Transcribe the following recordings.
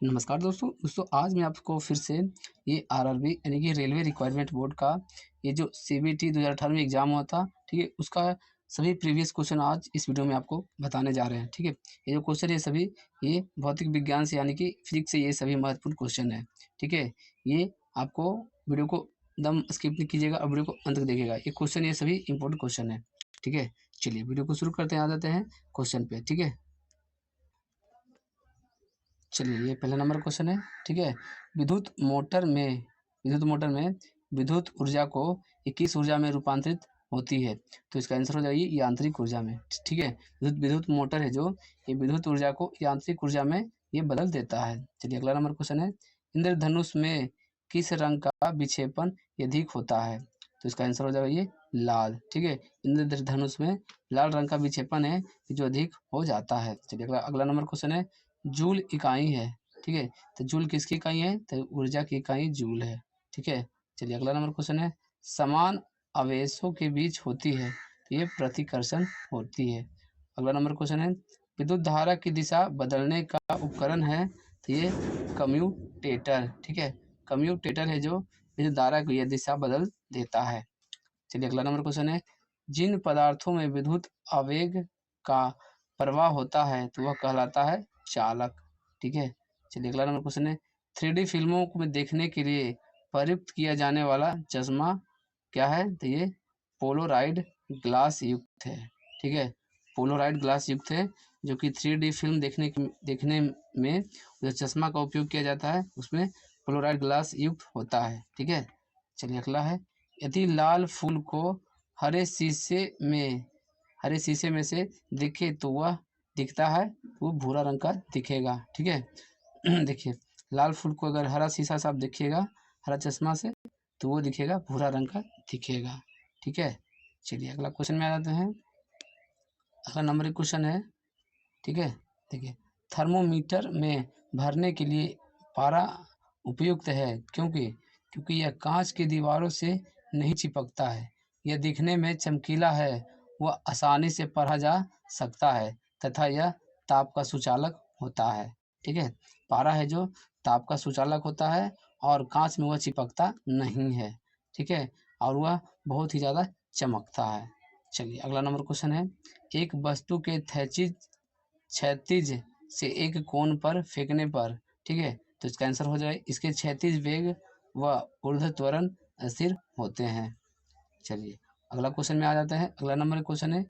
नमस्कार दोस्तों आज मैं आपको फिर से ये आरआरबी यानी कि रेलवे रिक्वायरमेंट बोर्ड का ये जो सीबीटी 2018 में एग्ज़ाम हुआ था, ठीक है? उसका सभी प्रीवियस क्वेश्चन आज इस वीडियो में आपको बताने जा रहे हैं, ठीक है? ये जो क्वेश्चन है सभी ये भौतिक विज्ञान से यानी कि फिज़िक्स से ये सभी महत्वपूर्ण क्वेश्चन हैं, ठीक है? ये आपको वीडियो को एकदम स्किप नहीं कीजिएगा और वीडियो को अंत तक देखिएगा। ये क्वेश्चन ये सभी इम्पोर्टेंट क्वेश्चन है, ठीक है? चलिए वीडियो को शुरू करते हैं, आ जाते हैं क्वेश्चन पे, ठीक है? चलिए ये पहला नंबर क्वेश्चन है, ठीक है? विद्युत मोटर में विद्युत ऊर्जा को ये किस ऊर्जा में रूपांतरित होती है? तो इसका आंसर हो जाएगी यांत्रिक ऊर्जा में, ठीक है? विद्युत विद्युत मोटर है जो ये विद्युत ऊर्जा को यांत्रिक ऊर्जा में ये बदल देता है। चलिए अगला नंबर क्वेश्चन है, इंद्रधनुष में किस रंग का विक्षेपण अधिक होता है? तो इसका आंसर हो जाएगा ये लाल, ठीक है? इंद्रधनुष में लाल रंग का विक्षेपण है जो अधिक हो जाता है। चलिए अगला अगला नंबर क्वेश्चन है, जूल इकाई है, ठीक है? तो जूल किसकी इकाई है? तो ऊर्जा की इकाई जूल है, ठीक है? चलिए अगला नंबर क्वेश्चन है, समान आवेशों के बीच होती है, तो ये प्रतिकर्षण होती है। अगला नंबर क्वेश्चन है, विद्युत धारा की दिशा बदलने का उपकरण है, तो ये कम्यूटेटर, ठीक है? कम्यूटेटर है जो विद्युत धारा की यह दिशा बदल देता है। चलिए अगला नंबर क्वेश्चन है, जिन पदार्थों में विद्युत आवेग का प्रवाह होता है तो वह कहलाता है चालक, ठीक है? चलिए अगला नंबर क्वेश्चन है, 3D फिल्मों को में देखने के लिए प्रयुक्त किया जाने वाला चश्मा क्या है? तो ये पोलोराइड ग्लास युक्त है, ठीक है? पोलोराइड ग्लास युक्त है जो कि 3D फिल्म देखने में जो चश्मा का उपयोग किया जाता है उसमें पोलोराइड ग्लास युक्त होता है, ठीक है? चलिए अगला है, यदि लाल फूल को हरे शीशे में हरे शीशे में से दिखे तो वह दिखता है, वो भूरा रंग का दिखेगा, ठीक है? देखिए लाल फूल को अगर हरा शीशा से आप देखिएगा, हरा चश्मा से, तो वो दिखेगा भूरा रंग का दिखेगा, ठीक है? चलिए अगला क्वेश्चन में आ जाते हैं। अगला नंबर एक क्वेश्चन है, ठीक है? देखिए थर्मोमीटर में भरने के लिए पारा उपयुक्त है क्योंकि क्योंकि यह कांच की दीवारों से नहीं चिपकता है, यह दिखने में चमकीला है, वह आसानी से पढ़ा जा सकता है तथा यह ताप का सुचालक होता है, ठीक है? पारा है जो ताप का सुचालक होता है और कांच में वह चिपकता नहीं है, ठीक है? और वह बहुत ही ज़्यादा चमकता है। चलिए अगला नंबर क्वेश्चन है, एक वस्तु के क्षैतिज से एक कोण पर फेंकने पर, ठीक है? तो इसका आंसर हो जाए, इसके क्षैतिज वेग व ऊर्ध्व त्वरण स्थिर होते हैं। चलिए अगला क्वेश्चन में आ जाते हैं। अगला नंबर क्वेश्चन है,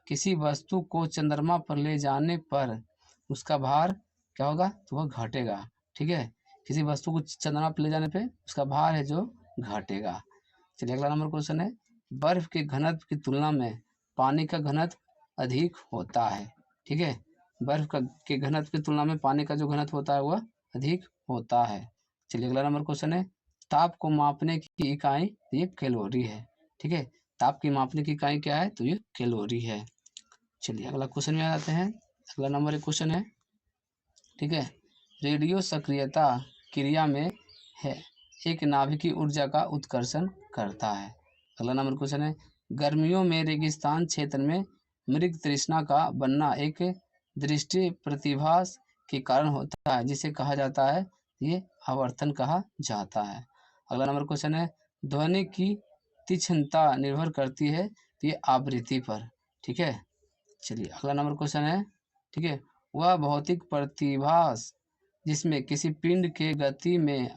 किसी वस्तु को चंद्रमा पर ले जाने पर उसका भार क्या होगा? तो वह घटेगा, ठीक है? किसी वस्तु को चंद्रमा पर ले जाने पे उसका भार है जो घटेगा। चलिए अगला नंबर क्वेश्चन है, बर्फ के घनत्व की तुलना में पानी का घनत्व अधिक होता है, ठीक है? बर्फ का के घनत्व की तुलना में पानी का जो घनत्व होता है वह अधिक होता है। चलिए अगला नंबर क्वेश्चन है, ताप को मापने की इकाई ये कैलोरी है, ठीक है? ताप की मापने की इकाई क्या है? तो ये कैलोरी है। चलिए अगला क्वेश्चन में आ जाते हैं। अगला नंबर एक क्वेश्चन है, ठीक है? रेडियो सक्रियता क्रिया में है एक नाभिकीय ऊर्जा का उत्कर्षण करता है। अगला नंबर क्वेश्चन है, गर्मियों में रेगिस्तान क्षेत्र में मृग तृष्णा का बनना एक दृष्टि प्रतिभास के कारण होता है जिसे कहा जाता है, ये आवर्तन कहा जाता है। अगला नंबर क्वेश्चन है, ध्वनि की तीक्ष्णता निर्भर करती है तो ये आवृत्ति पर, ठीक है? चलिए अगला नंबर क्वेश्चन है, ठीक है? वह भौतिक प्रतिभास जिसमें किसी पिंड के गति में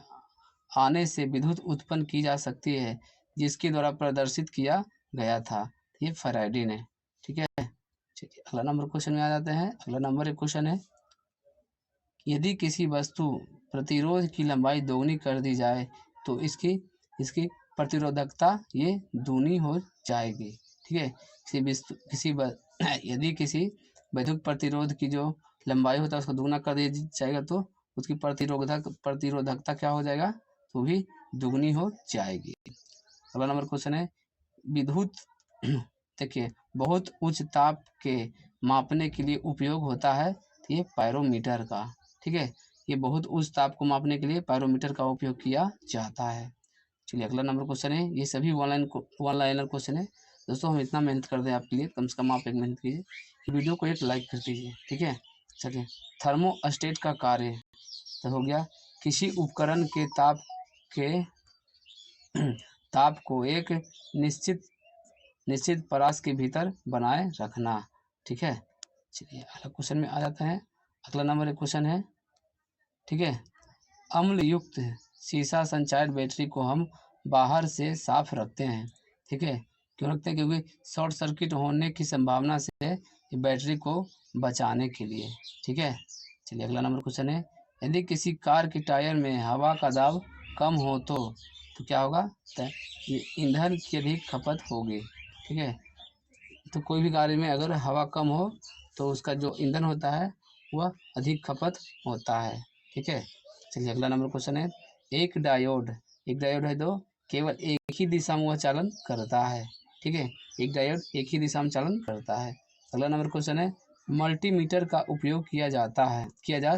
आने से विद्युत उत्पन्न की जा सकती है जिसके द्वारा प्रदर्शित किया गया था, ये फैराडे ने, ठीक है? चलिए अगला नंबर क्वेश्चन में आ जाते हैं। अगला नंबर एक क्वेश्चन है, यदि किसी वस्तु प्रतिरोध की लंबाई दोगुनी कर दी जाए तो इसकी इसकी प्रतिरोधकता ये दूनी हो जाएगी, ठीक है? यदि किसी विद्युत प्रतिरोध की जो लंबाई होता है उसको दुगना कर दिया जाएगा तो उसकी प्रतिरोधकता क्या हो जाएगा? तो भी दुगनी हो जाएगी। अगला नंबर क्वेश्चन है, विद्युत देखिए बहुत उच्च ताप के मापने के लिए उपयोग होता है, तो ये पायरोमीटर का, ठीक है? ये बहुत उच्च ताप को मापने के लिए पायरोमीटर का उपयोग किया जाता है। चलिए अगला नंबर क्वेश्चन है, ये सभी वन लाइनर क्वेश्चन है। दोस्तों हम इतना मेहनत कर दें आपके लिए, कम से कम आप एक मेहनत कीजिए, वीडियो को एक लाइक कर दीजिए, ठीक है? चलिए थर्मोस्टेट का कार्य, तो हो गया किसी उपकरण के ताप को एक निश्चित परास के भीतर बनाए रखना। ठीक है, चलिए अगला क्वेश्चन में आ जाते हैं। अगला नंबर एक क्वेश्चन है, ठीक है, अम्ल युक्त शीशा संचालित बैटरी को हम बाहर से साफ रखते हैं। ठीक है, क्यों रखते हैं? क्योंकि शॉर्ट सर्किट होने की संभावना से बैटरी को बचाने के लिए। ठीक है, चलिए अगला नंबर क्वेश्चन है, यदि किसी कार के टायर में हवा का दाब कम हो तो क्या होगा? तो ये ईंधन की अधिक खपत होगी। ठीक है, तो कोई भी गाड़ी में अगर हवा कम हो तो उसका जो ईंधन होता है वह अधिक खपत होता है। ठीक है, चलिए अगला नंबर क्वेश्चन है, एक डायोड है तो केवल एक ही दिशा में वह चालन करता है। ठीक है, एक डायोड एक ही दिशा में चालन करता है। अगला नंबर क्वेश्चन है, मल्टीमीटर का उपयोग किया जा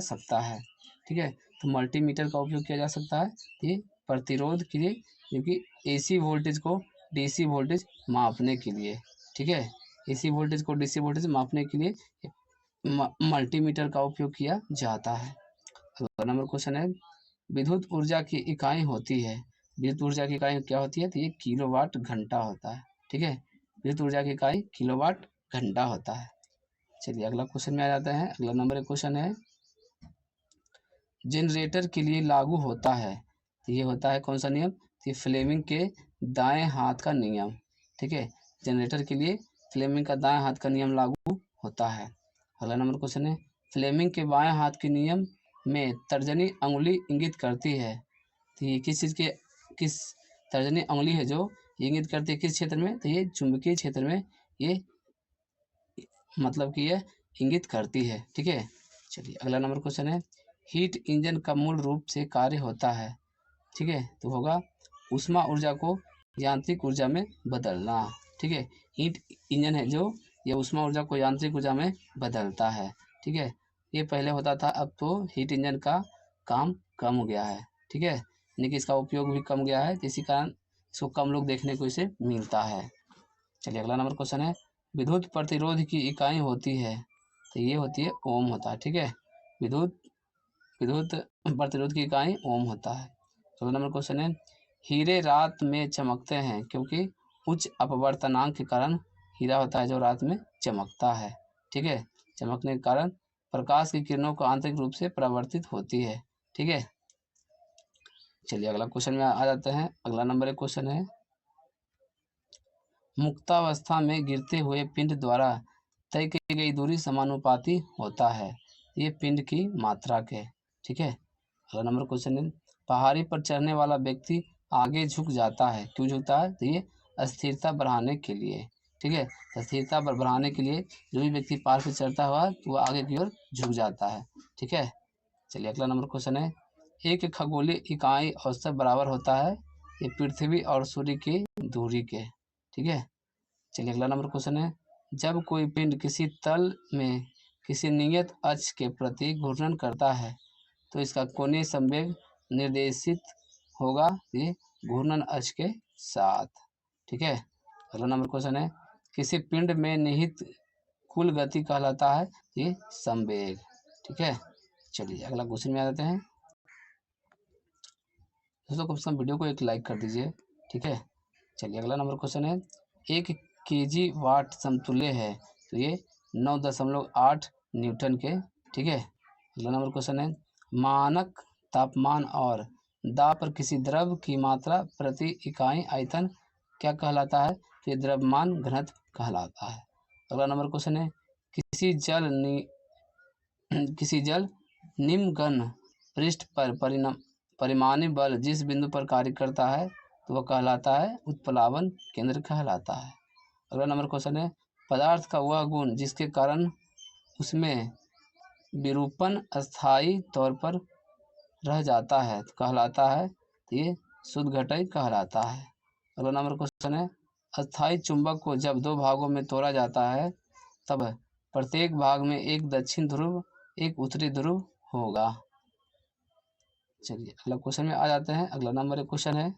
सकता है। ठीक है, तो मल्टीमीटर का उपयोग किया जा सकता है ये प्रतिरोध के लिए, क्योंकि एसी वोल्टेज को डीसी वोल्टेज मापने के लिए। ठीक है, एसी वोल्टेज को डीसी वोल्टेज मापने के लिए मल्टीमीटर का उपयोग किया जाता है। अगला नंबर क्वेश्चन है, विद्युत ऊर्जा की इकाई होती है। विद्युत ऊर्जा की इकाई क्या होती है? तो ये किलोवाट घंटा होता है। ठीक है, विद्युत ऊर्जा की इकाई किलोवाट घंटा होता है। चलिए अगला क्वेश्चन में आ जाते हैं। अगला नंबर एक क्वेश्चन है, जनरेटर के लिए लागू होता है। तो ये होता है कौन सा नियम? तो ये फ्लेमिंग के दाएं हाथ का नियम। ठीक है, जनरेटर के लिए फ्लेमिंग का दाएं हाथ का नियम लागू होता है। अगला नंबर क्वेश्चन है, फ्लेमिंग के बाएं हाथ के नियम में तर्जनी अंगुली इंगित करती है। तो ये किस तर्जनी अंगुली है जो इंगित करती है किस क्षेत्र में? तो ये चुंबकीय क्षेत्र में ये मतलब कि ये इंगित करती है। ठीक है, चलिए अगला नंबर क्वेश्चन है, हीट इंजन का मूल रूप से कार्य होता है। ठीक है, तो होगा ऊष्मा ऊर्जा को यांत्रिक ऊर्जा में बदलना। ठीक है, हीट इंजन है जो ये ऊष्मा ऊर्जा को यांत्रिक ऊर्जा में बदलता है। ठीक है, ये पहले होता था, अब तो हीट इंजन का काम कम हो गया है। ठीक है, यानी कि इसका उपयोग भी कम गया है, इसी कारण इसको कम लोग देखने को इसे मिलता है। चलिए अगला नंबर क्वेश्चन है, विद्युत प्रतिरोध की इकाई होती है। तो ये होती है ओम होता है। ठीक है, विद्युत प्रतिरोध की इकाई ओम होता है। अगला नंबर क्वेश्चन है, हीरे रात में चमकते हैं क्योंकि उच्च अपवर्तनांक के कारण हीरा होता है जो रात में चमकता है। ठीक है, चमकने के कारण प्रकाश की किरणों को आंतरिक रूप से परावर्तित होती है। ठीक है, चलिए अगला क्वेश्चन में आ जाते हैं। अगला नंबर एक क्वेश्चन है, मुक्तावस्था में गिरते हुए पिंड द्वारा तय की गई दूरी समानुपाती होता है। ये पिंड की मात्रा के। ठीक है, अगला नंबर क्वेश्चन है, पहाड़ी पर चढ़ने वाला व्यक्ति आगे झुक जाता है। क्यों झुकता है? तो ये अस्थिरता बढ़ाने के लिए। ठीक है, अस्थिरता बढ़ाने के लिए जो भी व्यक्ति पहाड़ पर चढ़ता हुआ तो वह आगे की ओर झुक जाता है। ठीक है, चलिए अगला नंबर क्वेश्चन है, एक खगोलीय इकाई औसत बराबर होता है ये पृथ्वी और सूर्य की दूरी के। ठीक है, चलिए अगला नंबर क्वेश्चन है, जब कोई पिंड किसी तल में किसी नियत अक्ष के प्रति घूर्णन करता है तो इसका कोणीय संवेग निर्देशित होगा ये घूर्णन अक्ष के साथ। ठीक है, अगला नंबर क्वेश्चन है, किसी पिंड में निहित कुल गति कहलाता है ये संवेग। ठीक है, चलिए अगला क्वेश्चन में आ जाते हैं। दोस्तों कम से कम वीडियो को एक लाइक कर दीजिए। ठीक है, चलिए अगला नंबर क्वेश्चन है, 1 kW समतुल्य है तो ये 9.8 न्यूटन के। ठीक है, अगला नंबर क्वेश्चन है, मानक तापमान और दाब पर किसी द्रव की मात्रा प्रति इकाई आयतन क्या कहलाता है? तो ये द्रव्यमान घनत्व कहलाता है। अगला नंबर क्वेश्चन है, किसी जल निम्नगन पृष्ठ पर परिमाणी बल जिस बिंदु पर कार्य करता है तो वह कहलाता है उत्प्लावन केंद्र कहलाता है। अगला नंबर क्वेश्चन है, पदार्थ का वह गुण जिसके कारण उसमें विरूपण अस्थायी तौर पर रह जाता है तो कहलाता है तो ये शुद्ध घटक कहलाता है। अगला नंबर क्वेश्चन है, अस्थायी चुंबक को जब 2 भागों में तोड़ा जाता है तब प्रत्येक भाग में एक दक्षिण ध्रुव एक उत्तरी ध्रुव होगा। चलिए अगला क्वेश्चन में आ जाते हैं। अगला नंबर एक क्वेश्चन है,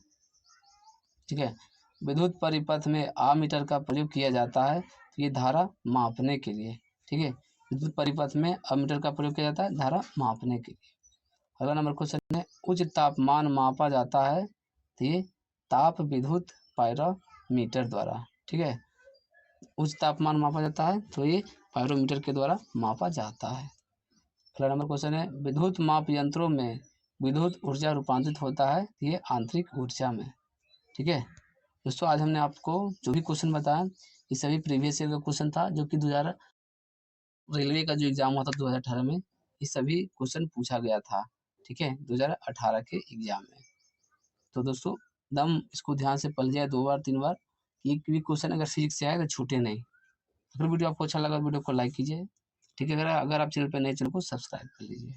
ठीक है, विद्युत परिपथ में आमीटर का प्रयोग किया जाता है तो ये धारा मापने के लिए। ठीक है, विद्युत परिपथ में अमीटर का प्रयोग किया जाता है धारा मापने के लिए। अगला नंबर क्वेश्चन है, उच्च तापमान मापा जाता है, तो ये ताप विद्युत पायरोमीटर द्वारा, ठीक है। उच्च तापमान मापा जाता है तो ये पायरोमीटर के द्वारा मापा जाता है। अगला नंबर क्वेश्चन है, विद्युत माप यंत्रों में विद्युत ऊर्जा रूपांतरित होता है, ये आंतरिक ऊर्जा में, ठीक है। दोस्तों आज हमने आपको जो भी क्वेश्चन बताया ये सभी प्रीवियस ईयर का क्वेश्चन था, जो कि 2000 रेलवे का जो एग्जाम हुआ था 2018 में, ये सभी क्वेश्चन पूछा गया था, ठीक है, 2018 के एग्जाम में। तो दोस्तों दम इसको ध्यान से पढ़ लिया 2 बार 3 बार, एक भी क्वेश्चन अगर फिजिक्स से आए तो छूटे नहीं। अगर वीडियो आपको अच्छा लगा वीडियो को लाइक कीजिए, ठीक है। अगर आप चैनल पर नए चैनल को सब्सक्राइब कर लीजिए।